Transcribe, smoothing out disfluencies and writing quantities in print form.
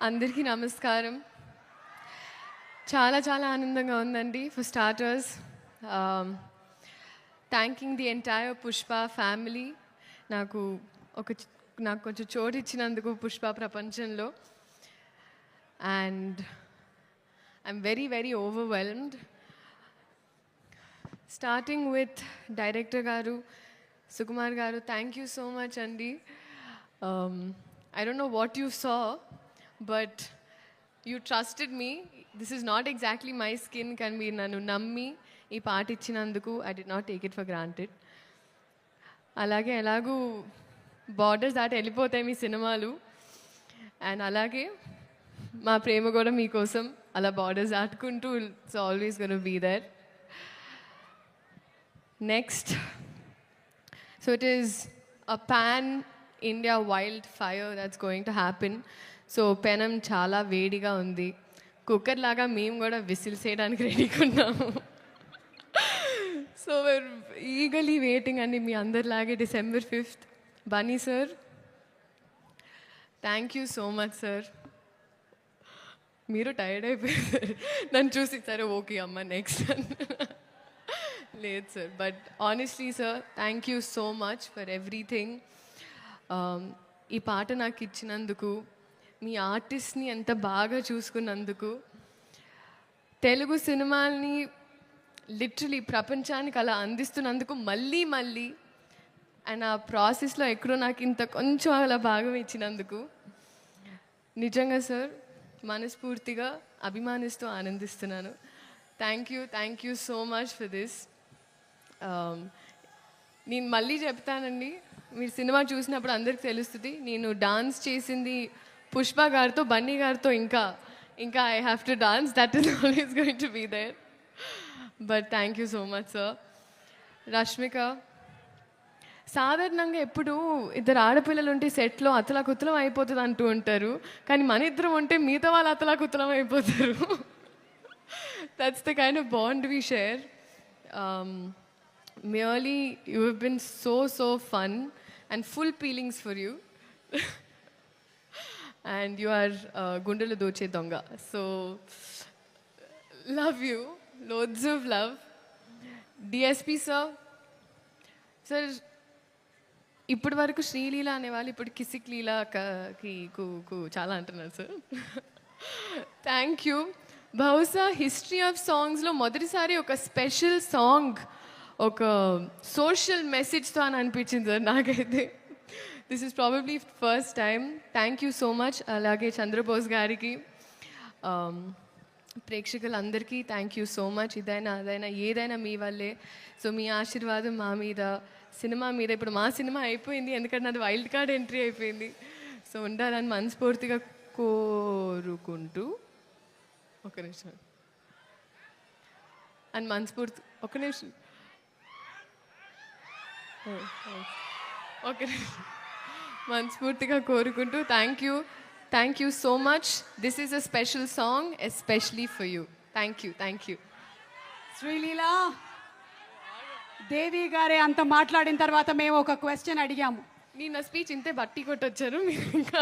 అందరికీ నమస్కారం. చాలా చాలా ఆనందంగా ఉందండి. For starters, thanking the entire Pushpa family నాకు కొంచెం చోటు ఇచ్చినందుకు పుష్ప ప్రపంచంలో. And I'm very very overwhelmed. Starting with director గారు సుకుమార్ గారు, థ్యాంక్ యూ సో మచ్ అండి. I don't know what you saw, but you trusted me. This is not exactly my skin. Can be nanu nammi ee part ichinanduku I did not take it for granted. Alage elagu borders that elipothayi mee cinemalu, and alage ma prema kuda mee kosam ala borders atkuntu it's always going to be there. Next, so it is a pan India wildfire that's going to happen. So పెనం చాలా వేడిగా ఉంది. Cooker లాగా మేము కూడా whistles వేయడానికి రెడీగా ఉన్నాము. సో we're eagerly waiting అండి మీ అందరిలాగే December 5th. Bunny sir, thank you so much sir. మీరు టైర్డ్ అయిపోయారు నన్ను చూసి, సరే ఓకే అమ్మ నెక్స్ట్ లేదు sir. But honestly sir, thank you so much for everything. ఈ పాట నాకు ఇచ్చినందుకు, మీ ఆర్టిస్ట్ని ఎంత బాగా చూసుకున్నందుకు, తెలుగు సినిమాల్ని లిటరలీ ప్రపంచానికి అలా అందిస్తున్నందుకు మళ్ళీ మళ్ళీ, అండ్ ఆ ప్రాసెస్లో ఎక్కడో నాకు ఇంత కొంచెం అలా భాగం ఇచ్చినందుకు నిజంగా సార్ మనస్ఫూర్తిగా అభిమానిస్తూ ఆనందిస్తున్నాను. Thank you so much for this. నేను మళ్ళీ చెప్తానండి, మీరు సినిమా చూసినప్పుడు అందరికి తెలుస్తుంది నేను డాన్స్ చేసింది పుష్ప గారితో, బన్నీ గారితో. ఇంకా I have to dance, that is always going to be there. But thank you so much sir. Rashmika, సాధారణంగా ఎప్పుడు ఇద్దరు ఆడపిల్లలు ఉంటే సెట్లో అతలాకుతలం అయిపోతుంది అంటూ ఉంటారు, కానీ మన ఇద్దరం ఉంటే మిగతా వాళ్ళు అతలాకుతలం అయిపోతారు. That's the kind of bond we share. Merely, you have been so fun and full feelings for you. And you are Gundala Doche Donga. So, love you. Loads of love. DSP sir. Sir, ఇప్పటి వరకు శ్రీలీల అనేవాళ్ళు ఇప్పుడు కిసిక్ లీలాకి చాలా అంటున్నారు sir. Thank you. బహుశా history of సాంగ్స్లో మొదటిసారి ఒక స్పెషల్ సాంగ్ ఒక సోషల్ మెసేజ్తో అని అనిపించింది సార్ నాకైతే. This is probably first time. Thank you so much. అలాగే చంద్రబోస్ గారికి, ప్రేక్షకులందరికీ థ్యాంక్ యూ సో మచ్. ఇదైనా అదైనా ఏదైనా మీ వల్లే. సో మీ ఆశీర్వాదం మా మీద, సినిమా మీద. ఇప్పుడు మా సినిమా అయిపోయింది, ఎందుకంటే నాది వైల్డ్ కార్డ్ ఎంట్రీ అయిపోయింది. సో ఉండాలని మనస్ఫూర్తిగా కోరుకుంటూ, ఒక నిమిషం అని మనస్ఫూర్తి, ఒక నిమిషం ఓకే, మనస్ఫూర్తిగా కోరుకుంటూ thank you so much. This is a special song especially for you. Thank you. Sreeleela Devi గారే అంత మాట్లాడిన తర్వాత మేము ఒక క్వశ్చన్ అడిగాము. నేను నా స్పీచ్ ఇంతే బట్టి కొట్టొచ్చారు మీరు ఇంకా